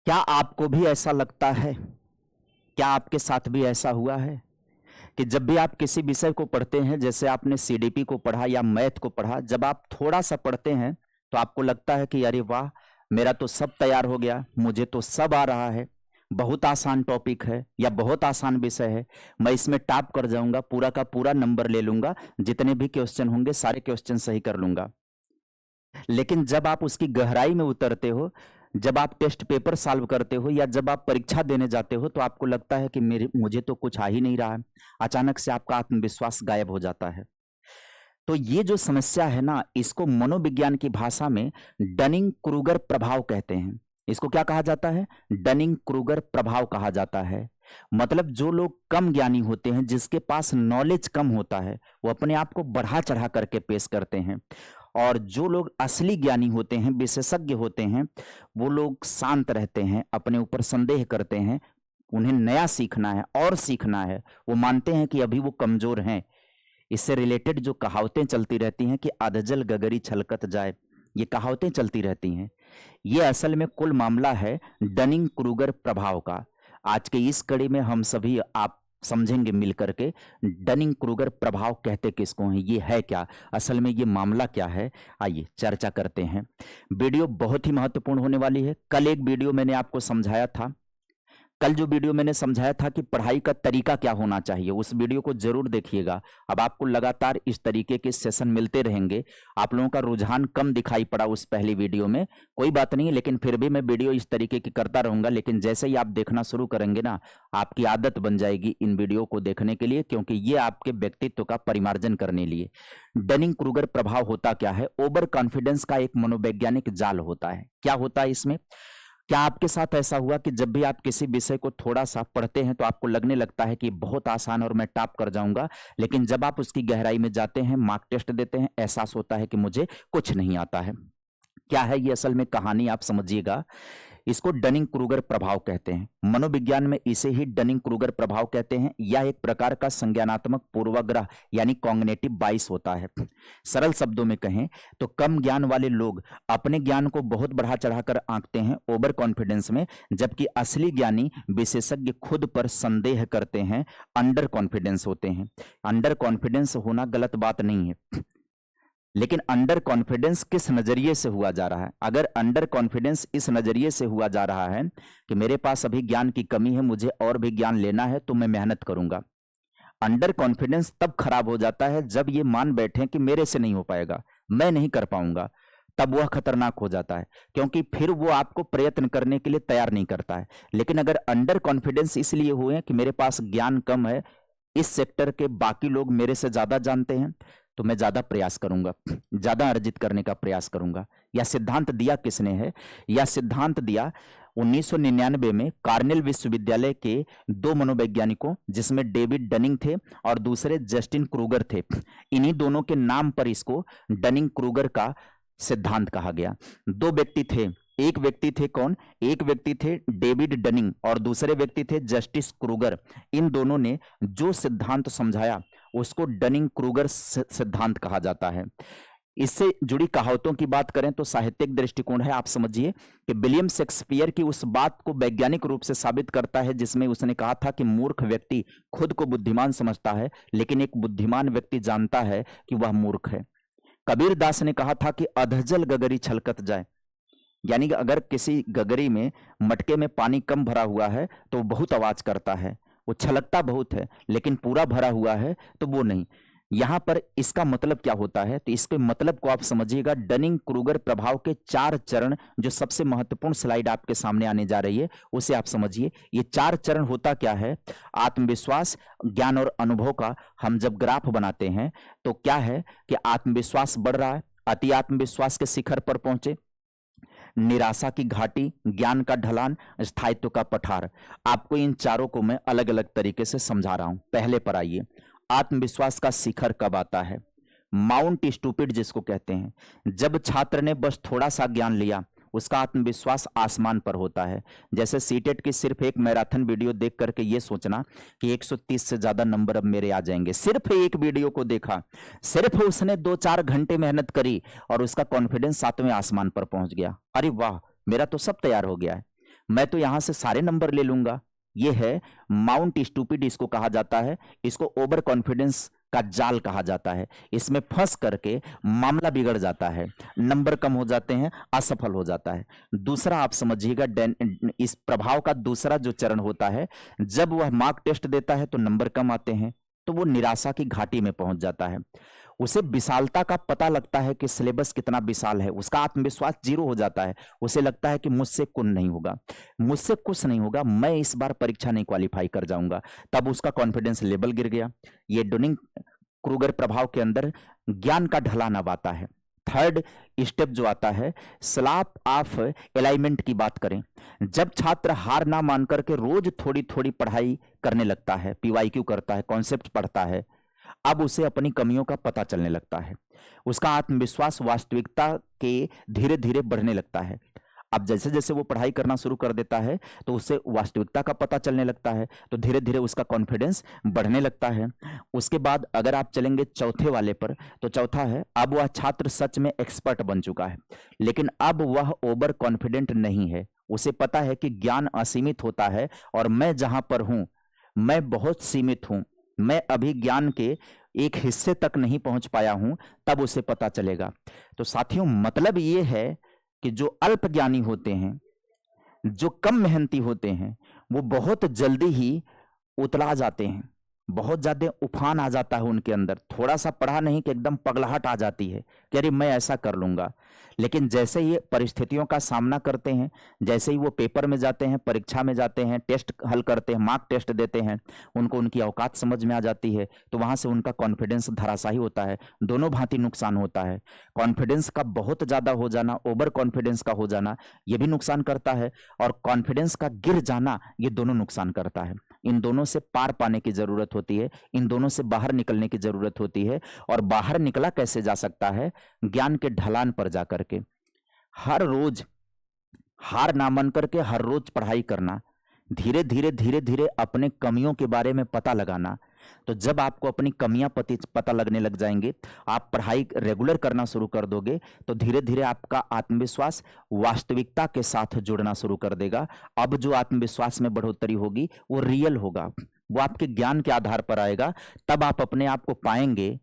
क्या आपको भी ऐसा लगता है? क्या आपके साथ भी ऐसा हुआ है कि जब भी आप किसी विषय को पढ़ते हैं, जैसे आपने सीडीपी को पढ़ा या मैथ को पढ़ा, जब आप थोड़ा सा पढ़ते हैं तो आपको लगता है कि अरे वाह, मेरा तो सब तैयार हो गया, मुझे तो सब आ रहा है, बहुत आसान टॉपिक है या बहुत आसान विषय है, मैं इसमें टॉप कर जाऊंगा, पूरा का पूरा नंबर ले लूंगा, जितने भी क्वेश्चन होंगे सारे क्वेश्चन सही कर लूंगा। लेकिन जब आप उसकी गहराई में उतरते हो, जब आप टेस्ट पेपर सॉल्व करते हो या जब आप परीक्षा देने जाते हो, तो आपको लगता है कि मेरे मुझे तो कुछ आ ही नहीं रहा है। अचानक से आपका आत्मविश्वास गायब हो जाता है। तो ये जो समस्या है ना, इसको मनोविज्ञान की भाषा में डनिंग क्रूगर प्रभाव कहते हैं। इसको क्या कहा जाता है? डनिंग क्रूगर प्रभाव कहा जाता है। मतलब जो लोग कम ज्ञानी होते हैं, जिसके पास नॉलेज कम होता है, वो अपने आप को बढ़ा चढ़ा करके पेश करते हैं। और जो लोग असली ज्ञानी होते हैं, विशेषज्ञ होते हैं, वो लोग शांत रहते हैं, अपने ऊपर संदेह करते हैं, उन्हें नया सीखना है और सीखना है। वो मानते हैं कि अभी वो कमजोर हैं। इससे रिलेटेड जो कहावतें चलती रहती हैं कि अधजल गगरी छलकत जाए, ये कहावतें चलती रहती हैं। ये असल में कुल मामला है डनिंग क्रूगर प्रभाव का। आज के इस कड़ी में हम सभी आप समझेंगे मिलकर के डनिंग क्रूगर प्रभाव कहते किसको हैं, ये है क्या, असल में ये मामला क्या है। आइए चर्चा करते हैं। वीडियो बहुत ही महत्वपूर्ण होने वाली है। कल एक वीडियो मैंने आपको समझाया था, कल जो वीडियो मैंने समझाया था कि पढ़ाई का तरीका क्या होना चाहिए, उस वीडियो को जरूर देखिएगा। अब आपको लगातार इस तरीके के सेशन मिलते रहेंगे। आप लोगों का रुझान कम दिखाई पड़ा उस पहली वीडियो में, कोई बात नहीं, लेकिन फिर भी मैं वीडियो इस तरीके की करता रहूंगा। लेकिन जैसे ही आप देखना शुरू करेंगे ना, आपकी आदत बन जाएगी इन वीडियो को देखने के लिए, क्योंकि ये आपके व्यक्तित्व का परिमार्जन करने लिए। डनिंग क्रूगर प्रभाव होता क्या है? ओवर कॉन्फिडेंस का एक मनोवैज्ञानिक जाल होता है। क्या होता है इसमें? क्या आपके साथ ऐसा हुआ कि जब भी आप किसी विषय को थोड़ा सा पढ़ते हैं तो आपको लगने लगता है कि बहुत आसान और मैं टॉप कर जाऊंगा, लेकिन जब आप उसकी गहराई में जाते हैं, मार्क टेस्ट देते हैं, एहसास होता है कि मुझे कुछ नहीं आता है। क्या है ये असल में कहानी, आप समझिएगा। इसको डनिंग क्रूगर प्रभाव कहते हैं। मनोविज्ञान में इसे ही डनिंग क्रूगर प्रभाव कहते हैं। यह एक प्रकार का संज्ञानात्मक पूर्वाग्रह यानी कॉग्निटिव बाइस होता है। सरल शब्दों में कहें तो कम ज्ञान वाले लोग अपने ज्ञान को बहुत बढ़ा चढ़ाकर आंकते हैं ओवर कॉन्फिडेंस में, जबकि असली ज्ञानी विशेषज्ञ खुद पर संदेह करते हैं, अंडर कॉन्फिडेंस होते हैं। अंडर कॉन्फिडेंस होना गलत बात नहीं है, लेकिन अंडर कॉन्फिडेंस किस नजरिए से हुआ जा रहा है? अगर अंडर कॉन्फिडेंस इस नजरिए से हुआ जा रहा है कि मेरे पास अभी ज्ञान की कमी है, मुझे और भी ज्ञान लेना है, तो मैं मेहनत करूंगा। अंडर कॉन्फिडेंस तब खराब हो जाता है जब ये मान बैठे कि मेरे से नहीं हो पाएगा, मैं नहीं कर पाऊंगा। तब वह खतरनाक हो जाता है, क्योंकि फिर वो आपको प्रयत्न करने के लिए तैयार नहीं करता है। लेकिन अगर अंडर कॉन्फिडेंस इसलिए हुए कि मेरे पास ज्ञान कम है, इस सेक्टर के बाकी लोग मेरे से ज्यादा जानते हैं, तो मैं ज्यादा प्रयास करूंगा, ज्यादा अर्जित करने का प्रयास करूंगा। यह सिद्धांत दिया किसने है? यह सिद्धांत दिया 1999 में कार्नेल विश्वविद्यालय के दो मनोवैज्ञानिकों, जिसमें डेविड डनिंग थे और दूसरे जस्टिन क्रूगर थे। इन्हीं दोनों के नाम पर इसको डनिंग क्रूगर का सिद्धांत कहा गया। दो व्यक्ति थे, एक व्यक्ति थे कौन? एक व्यक्ति थे डेविड डनिंग और दूसरे व्यक्ति थे जस्टिस क्रूगर। इन दोनों ने जो सिद्धांत समझाया उसको डनिंग क्रूगर सिद्धांत कहा जाता है। इससे जुड़ी कहावतों की बात करें तो साहित्यिक दृष्टिकोण है। आप समझिए कि विलियम शेक्सपियर की उस बात को वैज्ञानिक रूप से साबित करता है जिसमें उसने कहा था कि मूर्ख व्यक्ति खुद को बुद्धिमान समझता है, लेकिन एक बुद्धिमान व्यक्ति जानता है कि वह मूर्ख है। कबीर दास ने कहा था कि अधजल गगरी छलकत जाए, यानी कि अगर किसी गगरी में मटके में पानी कम भरा हुआ है तो बहुत आवाज करता है, वो छलकता बहुत है, लेकिन पूरा भरा हुआ है तो वो नहीं। यहां पर इसका मतलब क्या होता है? तो इसके मतलब को आप समझिएगा। डनिंग क्रूगर प्रभाव के 4 चरण, जो सबसे महत्वपूर्ण स्लाइड आपके सामने आने जा रही है, उसे आप समझिए। ये 4 चरण होता क्या है? आत्मविश्वास, ज्ञान और अनुभव का हम जब ग्राफ बनाते हैं तो क्या है कि आत्मविश्वास बढ़ रहा है, अति आत्मविश्वास के शिखर पर पहुंचे, निराशा की घाटी, ज्ञान का ढलान, स्थायित्व का पठार। आपको इन चारों को मैं अलग अलग तरीके से समझा रहा हूं। पहले पर आइए, आत्मविश्वास का शिखर कब आता है? माउंट स्टूपिड जिसको कहते हैं। जब छात्र ने बस थोड़ा सा ज्ञान लिया, उसका आत्मविश्वास आसमान पर होता है। जैसे सीटेट की सिर्फ एक मैराथन वीडियो देख करके ये सोचना कि 130 से ज्यादा नंबर अब मेरे आ जाएंगे। सिर्फ एक वीडियो को देखा, सिर्फ उसने 2-4 घंटे मेहनत करी और उसका कॉन्फिडेंस 7वें आसमान पर पहुंच गया। अरे वाह, मेरा तो सब तैयार हो गया है। मैं तो यहां से सारे नंबर ले लूंगा। ये है माउंट स्टूपिड, इसको कहा जाता है। इसको ओवर कॉन्फिडेंस का जाल कहा जाता है। इसमें फंस करके मामला बिगड़ जाता है, नंबर कम हो जाते हैं, असफल हो जाता है। दूसरा आप समझिएगा, इस प्रभाव का दूसरा जो चरण होता है, जब वह मार्क टेस्ट देता है तो नंबर कम आते हैं, तो वो निराशा की घाटी में पहुंच जाता है। उसे विशालता का पता लगता है कि सिलेबस कितना विशाल है, उसका आत्मविश्वास जीरो हो जाता है। उसे लगता है कि मुझसे कुछ नहीं होगा, मुझसे कुछ नहीं होगा, मैं इस बार परीक्षा नहीं क्वालिफाई कर जाऊंगा। तब उसका कॉन्फिडेंस लेवल गिर गया। ये डुनिंग क्रूगर प्रभाव के अंदर ज्ञान का ढलान अब आता है। थर्ड स्टेप जो आता है, स्लैप ऑफ अलाइनमेंट की बात करें। जब छात्र हार ना मान करके रोज थोड़ी थोड़ी पढ़ाई करने लगता है, पीवाईक्यू करता है, कॉन्सेप्ट पढ़ता है, अब उसे अपनी कमियों का पता चलने लगता है। उसका आत्मविश्वास वास्तविकता के धीरे धीरे बढ़ने लगता है। अब जैसे जैसे वो पढ़ाई करना शुरू कर देता है तो उससे वास्तविकता का पता चलने लगता है, तो धीरे धीरे उसका कॉन्फिडेंस बढ़ने लगता है। उसके बाद अगर आप चलेंगे चौथे वाले पर, तो चौथा है, अब वह छात्र सच में एक्सपर्ट बन चुका है, लेकिन अब वह ओवर कॉन्फिडेंट नहीं है। उसे पता है कि ज्ञान असीमित होता है और मैं जहां पर हूं मैं बहुत सीमित हूं, मैं अभी ज्ञान के एक हिस्से तक नहीं पहुंच पाया हूं। तब उसे पता चलेगा। तो साथियों, मतलब ये है कि जो अल्प ज्ञानी होते हैं, जो कम मेहनती होते हैं, वो बहुत जल्दी ही उतला जाते हैं, बहुत ज्यादा उफान आ जाता है उनके अंदर। थोड़ा सा पढ़ा नहीं कि एकदम पगलाहट आ जाती है कि अरे मैं ऐसा कर लूंगा। लेकिन जैसे ये परिस्थितियों का सामना करते हैं, जैसे ही वो पेपर में जाते हैं, परीक्षा में जाते हैं, टेस्ट हल करते हैं, मार्क टेस्ट देते हैं, उनको उनकी औकात समझ में आ जाती है, तो वहां से उनका कॉन्फिडेंस धराशायी होता है। दोनों भांति नुकसान होता है। कॉन्फिडेंस का बहुत ज्यादा हो जाना, ओवर कॉन्फिडेंस का हो जाना, ये भी नुकसान करता है, और कॉन्फिडेंस का गिर जाना, ये दोनों नुकसान करता है। इन दोनों से पार पाने की जरूरत होती है, इन दोनों से बाहर निकलने की जरूरत होती है। और बाहर निकला कैसे जा सकता है? ज्ञान के ढलान पर जाकर के, हर रोज हार ना मान करके हर रोज पढ़ाई करना, धीरे धीरे धीरे धीरे अपने कमियों के बारे में पता लगाना। तो जब आपको अपनी कमियां पता लगने लग जाएंगे, आप पढ़ाई रेगुलर करना शुरू कर दोगे, तो धीरे धीरे आपका आत्मविश्वास वास्तविकता के साथ जुड़ना शुरू कर देगा। अब जो आत्मविश्वास में बढ़ोतरी होगी वो रियल होगा, वो आपके ज्ञान के आधार पर आएगा। तब आप अपने आप को पाएंगे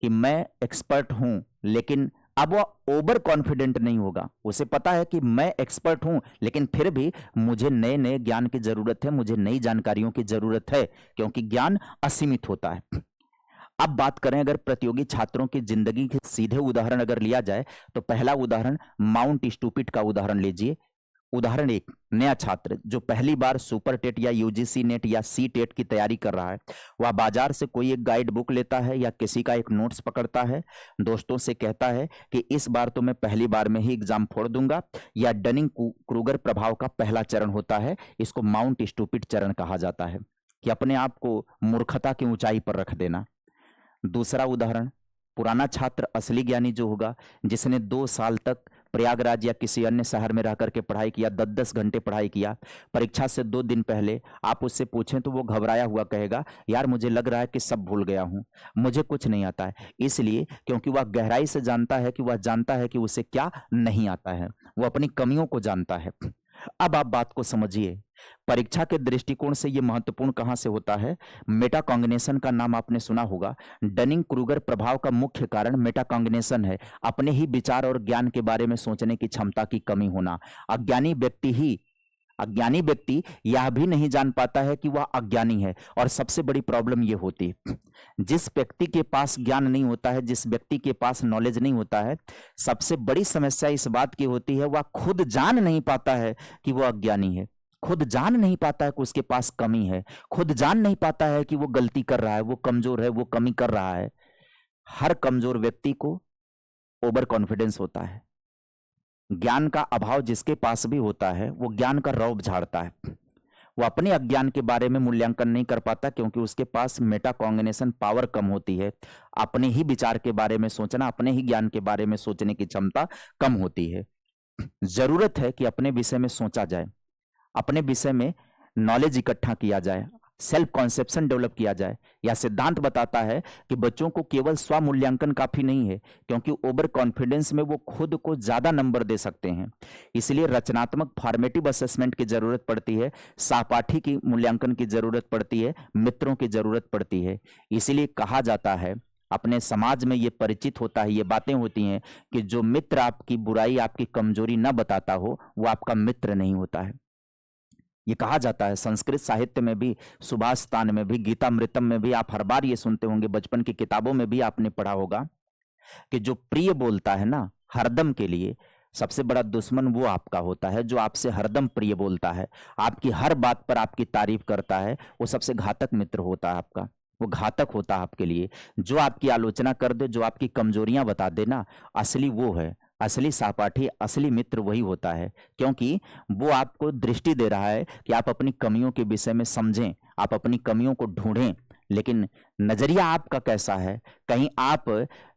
कि मैं एक्सपर्ट हूं, लेकिन अब वो ओवर कॉन्फिडेंट नहीं होगा। उसे पता है कि मैं एक्सपर्ट हूं, लेकिन फिर भी मुझे नए नए ज्ञान की जरूरत है, मुझे नई जानकारियों की जरूरत है, क्योंकि ज्ञान असीमित होता है। अब बात करें अगर प्रतियोगी छात्रों की जिंदगी के सीधे उदाहरण अगर लिया जाए, तो पहला उदाहरण माउंट स्टूपिड का उदाहरण लीजिए। उदाहरण एक, नया छात्र जो पहली बार सुपर टेट या यूजीसी नेट या सी टेट की तैयारी कर रहा है, वह बाजार से कोई एक गाइड बुक लेता है या किसी का एक नोट्स पकड़ता है, दोस्तों से कहता है कि इस बार तो मैं पहली बार में ही एग्जाम फोड़ दूंगा। या डनिंग क्रूगर प्रभाव का पहला चरण होता है, इसको माउंट स्टूपिड चरण कहा जाता है, कि अपने आप को मूर्खता की ऊंचाई पर रख देना। दूसरा उदाहरण, पुराना छात्र असली ज्ञानी जो होगा, जिसने 2 साल तक प्रयागराज या किसी अन्य शहर में रह करके पढ़ाई किया, 10-10 घंटे पढ़ाई किया, परीक्षा से 2 दिन पहले आप उससे पूछें तो वो घबराया हुआ कहेगा, यार मुझे लग रहा है कि सब भूल गया हूं, मुझे कुछ नहीं आता है। इसलिए क्योंकि वह गहराई से जानता है कि वह जानता है कि उसे क्या नहीं आता है, वो अपनी कमियों को जानता है। अब आप बात को समझिए, परीक्षा के दृष्टिकोण से यह महत्वपूर्ण कहां से होता है? मेटाकॉग्निशन का नाम आपने सुना होगा। डनिंग क्रूगर प्रभाव का मुख्य कारण मेटाकॉग्निशन है, अपने ही विचार और ज्ञान के बारे में सोचने की क्षमता की कमी होना। अज्ञानी व्यक्ति यह भी नहीं जान पाता है कि वह अज्ञानी है। और सबसे बड़ी प्रॉब्लम यह होती है, जिस व्यक्ति के पास ज्ञान नहीं होता है, जिस व्यक्ति के पास नॉलेज नहीं होता है, सबसे बड़ी समस्या इस बात की होती है, वह खुद जान नहीं पाता है कि वह अज्ञानी है, खुद जान नहीं पाता है कि उसके पास कमी है, खुद जान नहीं पाता है कि वो गलती कर रहा है, वो कमजोर है, वो कमी कर रहा है। हर कमजोर व्यक्ति को ओवर कॉन्फिडेंस होता है। ज्ञान का अभाव जिसके पास भी होता है, वो ज्ञान का रौब झाड़ता है। वो अपने अज्ञान के बारे में मूल्यांकन नहीं कर पाता, क्योंकि उसके पास मेटाकॉग्निशन पावर कम होती है। अपने ही विचार के बारे में सोचना, अपने ही ज्ञान के बारे में सोचने की क्षमता कम होती है। जरूरत है कि अपने विषय में सोचा जाए, अपने विषय में नॉलेज इकट्ठा किया जाए, सेल्फ कॉन्सेप्शन डेवलप किया जाए। यह सिद्धांत बताता है कि बच्चों को केवल स्व मूल्यांकन काफी नहीं है, क्योंकि ओवर कॉन्फिडेंस में वो खुद को ज्यादा नंबर दे सकते हैं। इसलिए रचनात्मक फॉर्मेटिव असेसमेंट की जरूरत पड़ती है, सहपाठी की मूल्यांकन की जरूरत पड़ती है, मित्रों की जरूरत पड़ती है। इसीलिए कहा जाता है, अपने समाज में ये परिचित होता है, ये बातें होती हैं कि जो मित्र आपकी बुराई, आपकी कमजोरी न बताता हो, वो आपका मित्र नहीं होता है। ये कहा जाता है संस्कृत साहित्य में भी, सुभाषतान में भी, गीतामृतम में भी, आप हर बार ये सुनते होंगे, बचपन की किताबों में भी आपने पढ़ा होगा कि जो प्रिय बोलता है ना हरदम के लिए, सबसे बड़ा दुश्मन वो आपका होता है जो आपसे हरदम प्रिय बोलता है, आपकी हर बात पर आपकी तारीफ करता है, वो सबसे घातक मित्र होता है आपका, वो घातक होता है आपके लिए। जो आपकी आलोचना कर दे, जो आपकी कमजोरियां बता दे ना, असली वो है, असली सहपाठी, असली मित्र वही होता है, क्योंकि वो आपको दृष्टि दे रहा है कि आप अपनी कमियों के विषय में समझें, आप अपनी कमियों को ढूंढें। लेकिन नजरिया आपका कैसा है? कहीं आप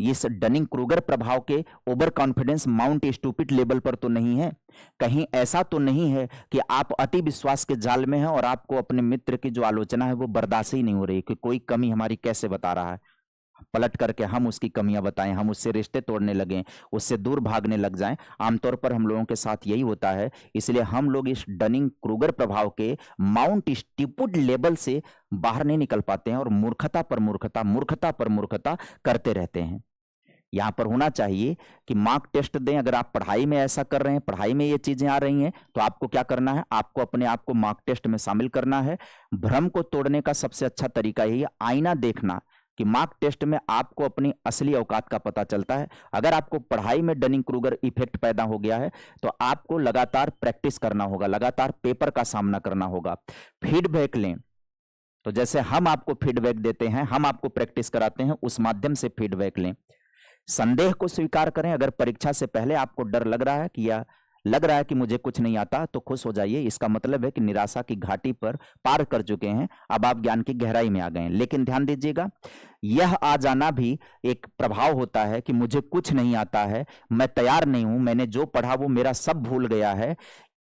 इस डनिंग क्रूगर प्रभाव के over confidence mount stupid level पर तो नहीं है? कहीं ऐसा तो नहीं है कि आप अति विश्वास के जाल में हैं और आपको अपने मित्र की जो आलोचना है वो बर्दाश्त ही नहीं हो रही कि कोई कमी हमारी कैसे बता रहा है, पलट करके हम उसकी कमियां बताएं, हम उससे रिश्ते तोड़ने लगें, उससे दूर भागने लग जाएं। आमतौर पर हम लोगों के साथ यही होता है। इसलिए हम लोग इस डनिंग क्रूगर प्रभाव के माउंट स्टूपिड लेवल से बाहर नहीं निकल पाते हैं और मूर्खता पर मूर्खता, मूर्खता पर मूर्खता करते रहते हैं। यहां पर होना चाहिए कि मार्क टेस्ट दें। अगर आप पढ़ाई में ऐसा कर रहे हैं, पढ़ाई में ये चीजें आ रही हैं, तो आपको क्या करना है? आपको अपने आप को मार्क टेस्ट में शामिल करना है। भ्रम को तोड़ने का सबसे अच्छा तरीका यही है, आईना देखना, कि मार्क टेस्ट में आपको अपनी असली औकात का पता चलता है। अगर आपको पढ़ाई में डनिंग क्रूगर इफेक्ट पैदा हो गया है, तो आपको लगातार प्रैक्टिस करना होगा, लगातार पेपर का सामना करना होगा। फीडबैक लें, तो जैसे हम आपको फीडबैक देते हैं, हम आपको प्रैक्टिस कराते हैं, उस माध्यम से फीडबैक लें। संदेह को स्वीकार करें। अगर परीक्षा से पहले आपको डर लग रहा है कि या लग रहा है कि मुझे कुछ नहीं आता, तो खुश हो जाइए। इसका मतलब है कि निराशा की घाटी पर पार कर चुके हैं, अब आप ज्ञान की गहराई में आ गए हैं। लेकिन ध्यान दीजिएगा, यह आ जाना भी एक प्रभाव होता है कि मुझे कुछ नहीं आता है, मैं तैयार नहीं हूं, मैंने जो पढ़ा वो मेरा सब भूल गया है।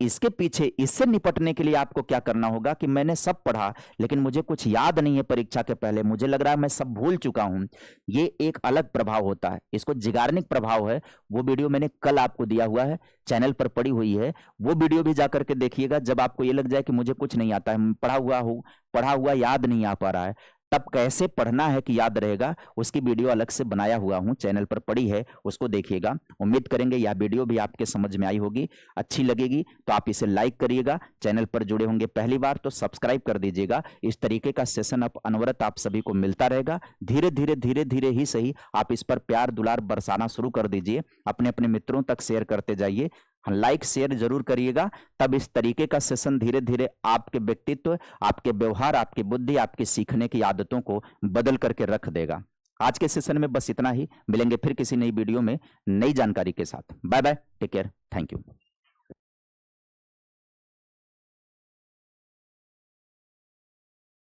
इसके पीछे, इससे निपटने के लिए आपको क्या करना होगा कि मैंने सब पढ़ा लेकिन मुझे कुछ याद नहीं है परीक्षा के पहले, मुझे लग रहा है मैं सब भूल चुका हूं। ये एक अलग प्रभाव होता है, इसको जिगार्निक प्रभाव है। वो वीडियो मैंने कल आपको दिया हुआ है, चैनल पर पड़ी हुई है, वो वीडियो भी जाकर के देखिएगा। जब आपको ये लग जाए कि मुझे कुछ नहीं आता है, पढ़ा हुआ याद नहीं आ पा रहा है, तब कैसे पढ़ना है कि याद रहेगा, उसकी वीडियो अलग से बनाया हुआ हूं, चैनल पर पड़ी है, उसको देखिएगा। उम्मीद करेंगे यह वीडियो भी आपके समझ में आई होगी, अच्छी लगेगी तो आप इसे लाइक करिएगा। चैनल पर जुड़े होंगे पहली बार तो सब्सक्राइब कर दीजिएगा। इस तरीके का सेशन अब अनवरत आप सभी को मिलता रहेगा। धीरे धीरे ही सही आप इस पर प्यार दुलार बरसाना शुरू कर दीजिए, अपने अपने मित्रों तक शेयर करते जाइए, लाइक शेयर जरूर करिएगा। तब इस तरीके का सेशन धीरे धीरे आपके व्यक्तित्व, आपके व्यवहार, आपकी बुद्धि, आपके सीखने की आदतों को बदल करके रख देगा। आज के सेशन में बस इतना ही, मिलेंगे फिर किसी नई वीडियो में नई जानकारी के साथ। Bye bye, take care, thank you.